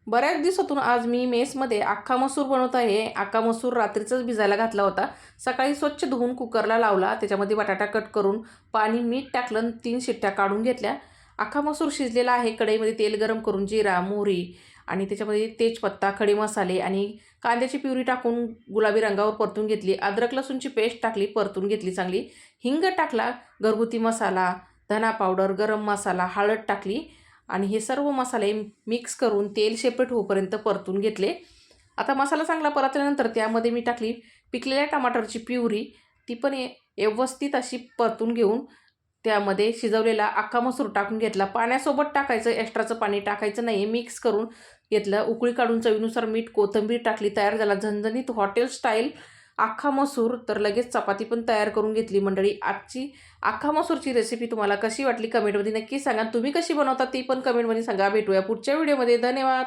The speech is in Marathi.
बऱ्याच दिवसातून आज मी मेसमध्ये अख्खा मसूर बनवत आहे. अख्खा मसूर रात्रीचाच भिजायला घातला होता. सकाळी स्वच्छ धुवून कुकरला लावला. त्याच्यामध्ये बटाटा कट करून पाणी, मीठ टाकलं आणि 3 शिट्ट्या काढून घेतल्या. अख्खा मसूर शिजलेला आहे. कढईमध्ये तेल गरम करून जिरा, मोहरी आणि त्याच्यामध्ये तेजपत्ता, खडे मसाले आणि कांद्याची प्युरी टाकून गुलाबी रंगावर परतून घेतली. अद्रक लसूणची पेस्ट टाकली, परतून घेतली चांगली. हिंग टाकला, घरगुती मसाला, धना पावडर, गरम मसाला, हळद टाकली आणि हे सर्व मसाले मिक्स करून तेल सेपरेट होईपर्यंत परतून घेतले. आता मसाला चांगला परतल्यानंतर त्यामध्ये मी टाकली पिकलेल्या टमाटरची प्युरी. ती पण व्यवस्थित अशी परतून घेऊन त्यामध्ये शिजवलेला अख्खा मसूर टाकून घेतला. पाण्यासोबत टाकायचं, एक्स्ट्राचं पाणी टाकायचं नाही. मिक्स करून घेतलं. उकळी काढून चवीनुसार मीठ, कोथिंबीर टाकली. तयार झाला झणझणीत हॉटेल स्टाईल अख्खा मसूर. तर लगेच चपाती पण तयार करून घेतली मंडळी. आजची अख्खा मसूरची रेसिपी तुम्हाला कशी वाटली कमेंटमध्ये नक्की सांगा. तुम्ही कशी बनवता ती पण कमेंटमध्ये सांगा. भेटूया पुढच्या व्हिडिओमध्ये. धन्यवाद.